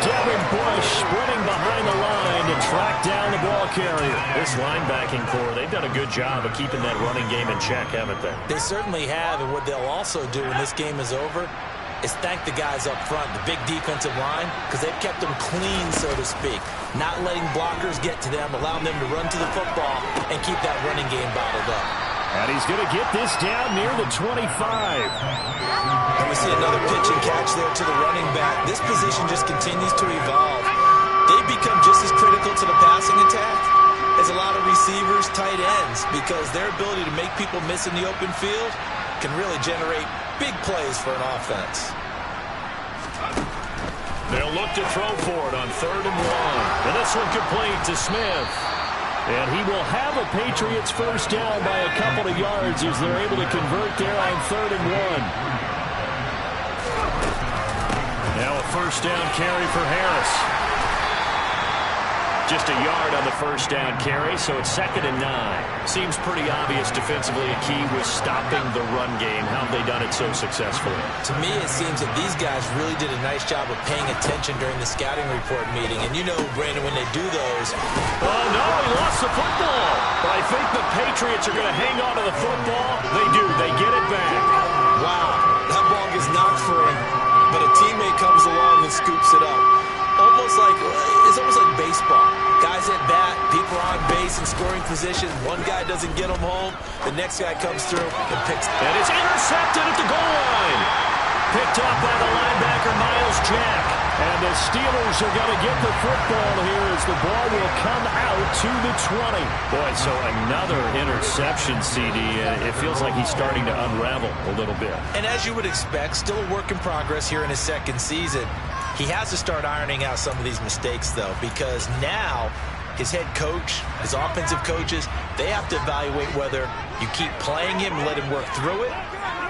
Devin Bush sprinting behind the line to track down the ball carrier. This linebacking core, they've done a good job of keeping that running game in check, haven't they? They certainly have, and what they'll also do when this game is over is thank the guys up front, the big defensive line, because they've kept them clean, so to speak. Not letting blockers get to them, allowing them to run to the football and keep that running game bottled up. And he's going to get this down near the 25. And we see another pitch and catch there to the running back. This position just continues to evolve. They've become just as critical to the passing attack as a lot of receivers, tight ends, because their ability to make people miss in the open field can really generate big plays for an offense. They'll look to throw for it on 3rd and 1. And this one complete to Smith. And he will have a Patriots first down by a couple of yards as they're able to convert there on 3rd and 1. Now a first down carry for Harris. Just a yard on the first down carry, so it's 2nd and 9. Seems pretty obvious defensively a key was stopping the run game. How have they done it so successfully? To me, it seems that these guys really did a nice job of paying attention during the scouting report meeting. And you know, Brandon, when they do those... Oh, no, he lost the football. But I think the Patriots are going to hang on to the football. They do. They get it back. Wow, that ball gets knocked for him, but a teammate comes along and scoops it up. It's almost like baseball. Guys at bat, People are on base and scoring position. One guy doesn't get them home. The next guy comes through and picks. And it's intercepted at the goal line. Picked up by the linebacker, Miles Jack. And the Steelers are going to get the football here as the ball will come out to the 20. Boy, so another interception, CD. It feels like he's starting to unravel a little bit. And as you would expect, still a work in progress here in his second season. He has to start ironing out some of these mistakes, though, because now his head coach, his offensive coaches, they have to evaluate whether you keep playing him and let him work through it,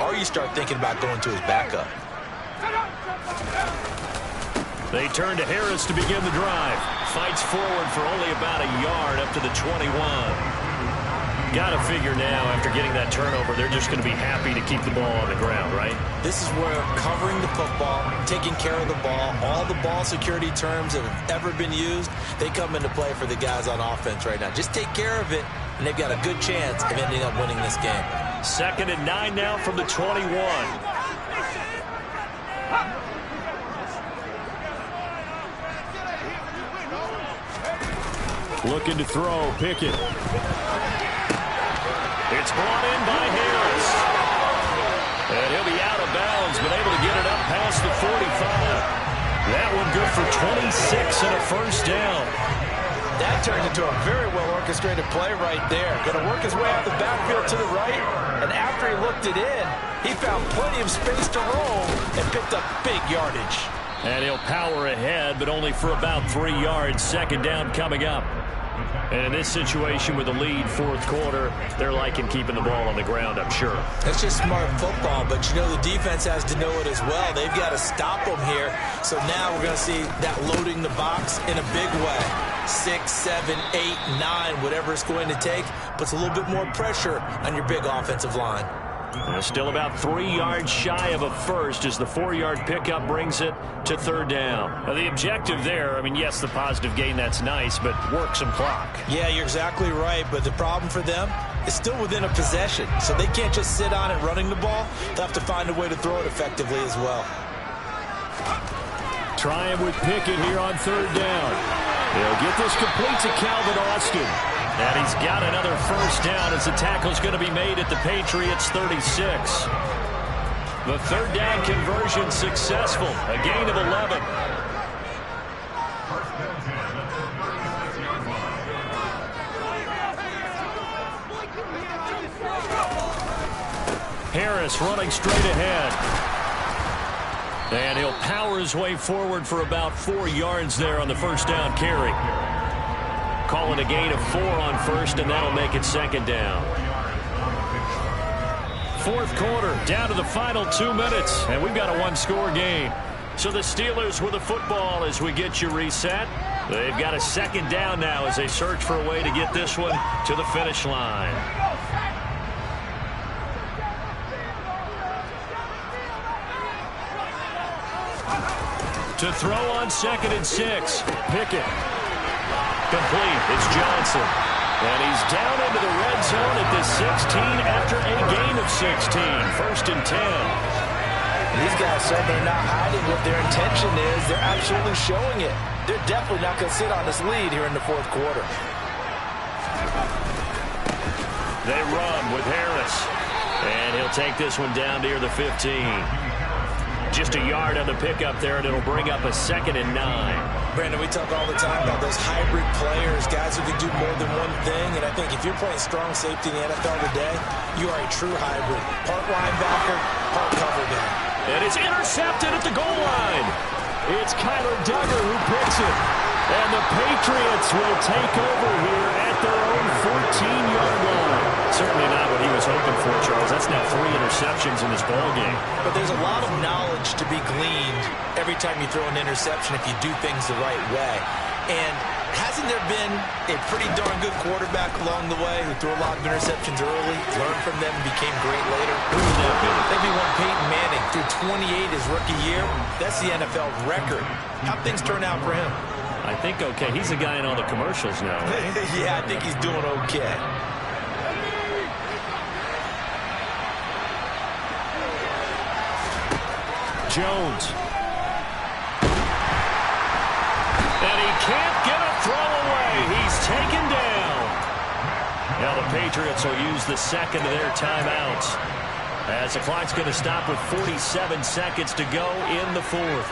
or you start thinking about going to his backup. They turn to Harris to begin the drive. Fights forward for only about a yard up to the 21. Got to figure now, after getting that turnover, they're just going to be happy to keep the ball on the ground, right? This is where covering the football, taking care of the ball, all the ball security terms that have ever been used, they come into play for the guys on offense right now. Just take care of it, and they've got a good chance of ending up winning this game. 2nd and 9 now from the 21. Looking to throw, Pickett. It's brought in by Harris. And he'll be out of bounds, but able to get it up past the 45. That one good for 26 and a first down. That turned into a very well-orchestrated play right there. Going to work his way out the backfield to the right, and after he looked it in, he found plenty of space to roll and picked up big yardage. And he'll power ahead, but only for about 3 yards. 2nd down coming up. And in this situation with a lead, 4th quarter, they're liking keeping the ball on the ground, I'm sure. That's just smart football, but you know the defense has to know it as well. They've got to stop them here. So now we're going to see that loading the box in a big way. 6, 7, 8, 9, whatever it's going to take, puts a little bit more pressure on your big offensive line. Still about 3 yards shy of a first as the 4-yard pickup brings it to 3rd down. Now the objective there, I mean, yes, the positive gain, that's nice, but work some clock. Yeah, you're exactly right, but the problem for them is still within a possession, so they can't just sit on it running the ball. They'll have to find a way to throw it effectively as well. Trying with Pickett here on 3rd down. They'll get this complete to Calvin Austin. And he's got another first down as the tackle's going to be made at the Patriots 36. The 3rd down conversion successful. A gain of 11. Harris running straight ahead. And he'll power his way forward for about 4 yards there on the first down carry. Calling a gain of 4 on first, and that'll make it 2nd down. 4th quarter, down to the final 2 minutes, and we've got a 1-score game. So the Steelers with the football as we get you reset. They've got a 2nd down now as they search for a way to get this one to the finish line. To throw on 2nd and 6, Pickett. Complete. It's Johnson. And he's down into the red zone at the 16 after a gain of 16. 1st and 10. These guys said they're not hiding what their intention is. They're absolutely showing it. They're definitely not going to sit on this lead here in the 4th quarter. They run with Harris. And he'll take this one down near the 15. Just a yard on the pickup there, and it'll bring up a 2nd and 9. Brandon, we talk all the time about those hybrid players, guys who can do more than one thing. And I think if you're playing strong safety in the NFL today, you are a true hybrid. Part linebacker, part cover guy. And it's intercepted at the goal line. It's Kyler Duggar who picks it. And the Patriots will take over here at their own 14-yard line. Certainly not what he was hoping for, Charles. That's now 3 interceptions in this ballgame. But there's a lot of knowledge to be gleaned every time you throw an interception if you do things the right way. And hasn't there been a pretty darn good quarterback along the way who threw a lot of interceptions early, learned from them, and became great later? Who would that be? Maybe one Peyton Manning threw 28 his rookie year. That's the NFL record. How'd things turn out for him? I think okay. He's a guy in all the commercials now, right? Yeah, I think he's doing okay. Jones. And he can't get a throw away. He's taken down. Patriots will use the second of their timeouts, as the clock's going to stop with 47 seconds to go in the fourth.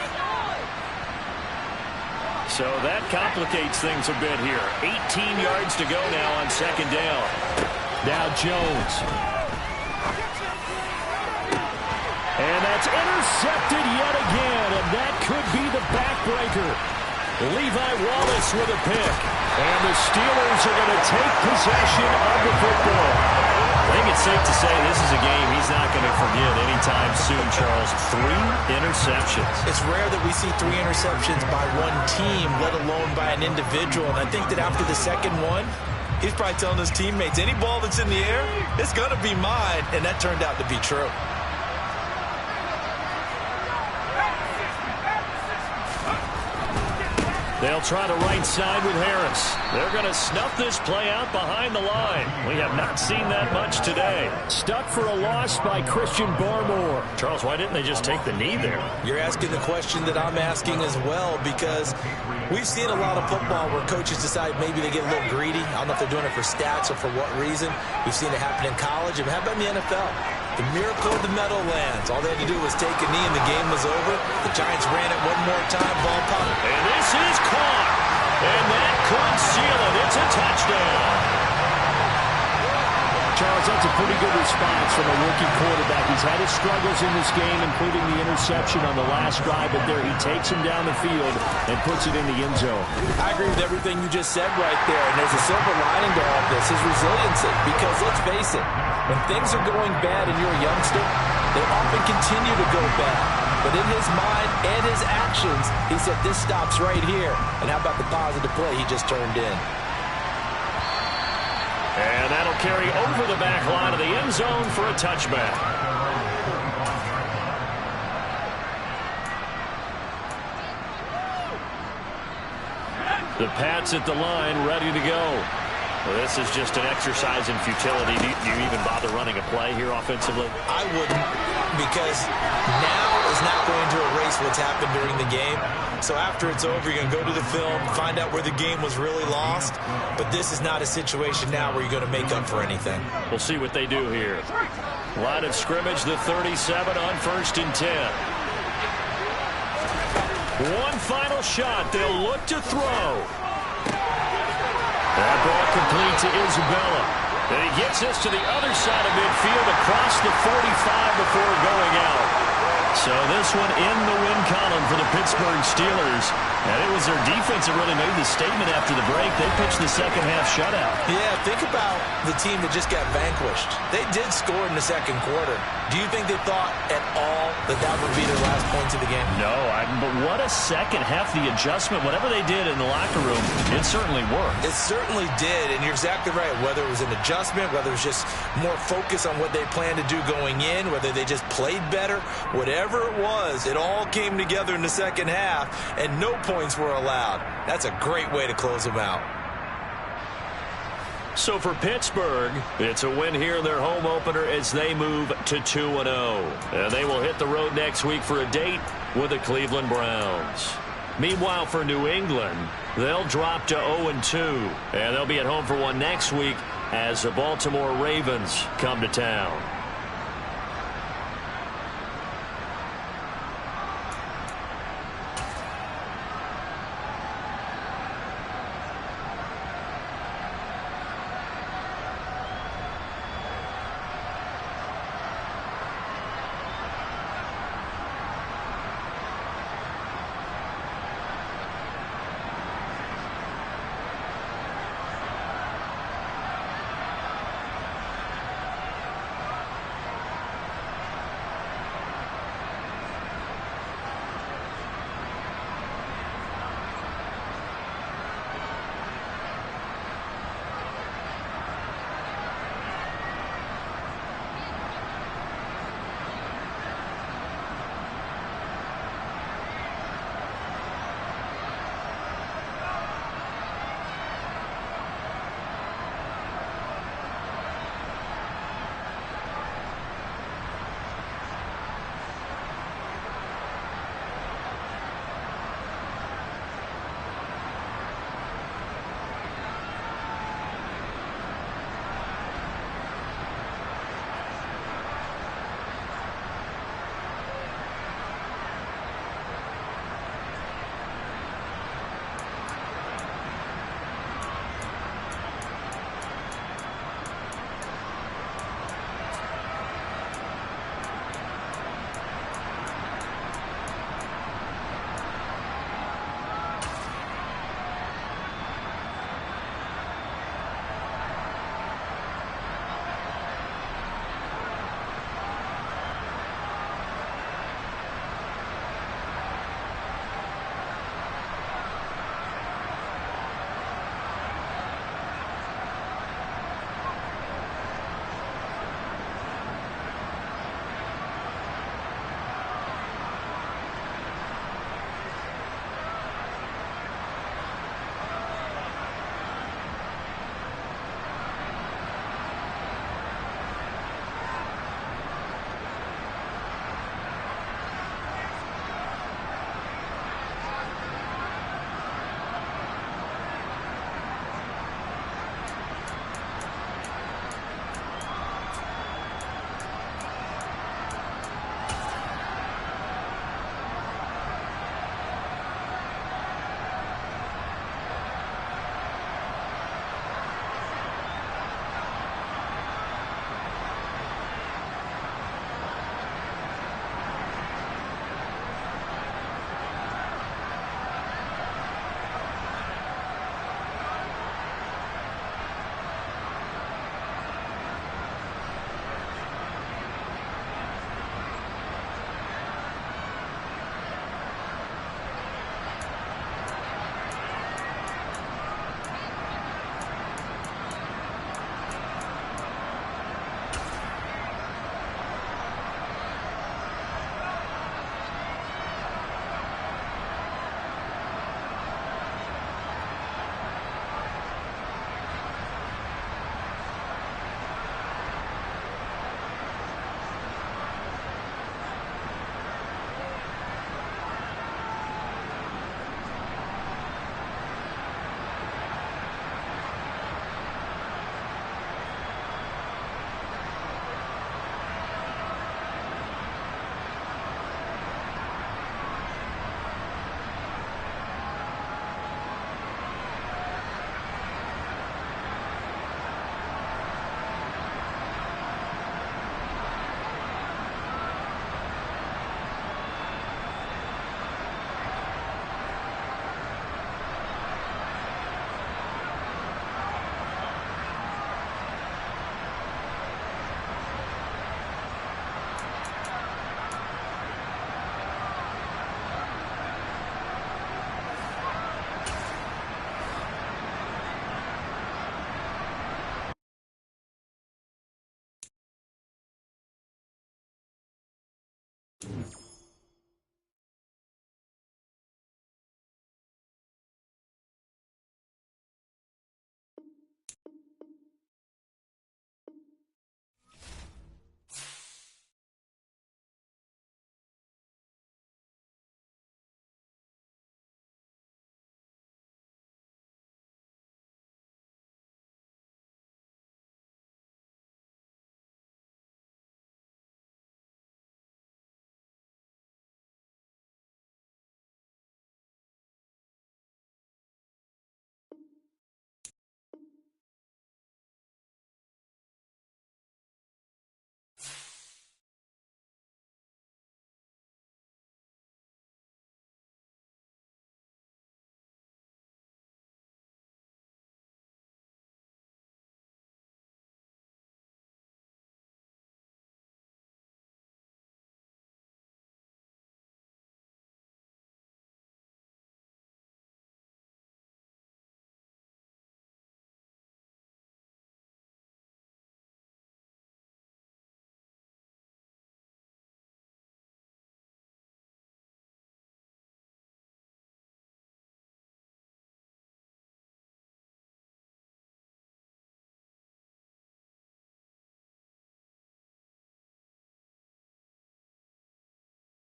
So that complicates things a bit here. 18 yards to go now on second down. Now Jones. And that's intercepted yet again, and that could be the backbreaker. Levi Wallace with a pick. And the Steelers are going to take possession of the football. I think it's safe to say this is a game he's not going to forget anytime soon, Charles. 3 interceptions. It's rare that we see 3 interceptions by one team, let alone by an individual. And I think that after the second one, he's probably telling his teammates, any ball that's in the air, it's going to be mine. And that turned out to be true. They'll try the right side with Harris. They're going to snuff this play out behind the line. We have not seen that much today. Stuck for a loss by Christian Barmore. Charles, why didn't they just take the knee there? You're asking the question that I'm asking as well, because we've seen a lot of football where coaches decide maybe they get a little greedy. I don't know if they're doing it for stats or for what reason. We've seen it happen in college. And how about in the NFL? The miracle of the Meadowlands. All they had to do was take a knee and the game was over. The Giants ran it one more time. Ball popped. And this is caught. And that could seal it. It's a touchdown. Charles, that's a pretty good response from a rookie quarterback. He's had his struggles in this game, including the interception on the last drive, but there he takes him down the field and puts it in the end zone. I agree with everything you just said right there, and there's a silver lining to all of this, his resiliency, because let's face it, when things are going bad and you're a youngster, they often continue to go bad. But in his mind and his actions, he said, this stops right here. And how about the positive play he just turned in? And that'll carry over the back line of the end zone for a touchback. The Pats at the line, ready to go. Well, this is just an exercise in futility. Do you even bother running a play here offensively? I wouldn't, because now is not going to erase what's happened during the game. So after it's over, you're going to go to the film, find out where the game was really lost. But this is not a situation now where you're going to make up for anything. We'll see what they do here. Line of scrimmage, the 37 on 1st and 10. One final shot. They'll look to throw. That ball complete to Isabella. And he gets this to the other side of midfield across the 45 before going out. So this one in the win column for the Pittsburgh Steelers. And it was their defense that really made the statement after the break. They pitched the second half shutout. Yeah, think about the team that just got vanquished. They did score in the second quarter. Do you think they thought at all that that would be their last points of the game? No, but what a second half. The adjustment, whatever they did in the locker room, it certainly worked. It certainly did, and you're exactly right. Whether it was an adjustment, whether it was just more focus on what they planned to do going in, whether they just played better, whatever it was, it all came together in the second half, and no points were allowed. That's a great way to close them out. So for Pittsburgh, it's a win here in their home opener as they move to 2-0. And they will hit the road next week for a date with the Cleveland Browns. Meanwhile, for New England, they'll drop to 0-2. And they'll be at home for one next week as the Baltimore Ravens come to town.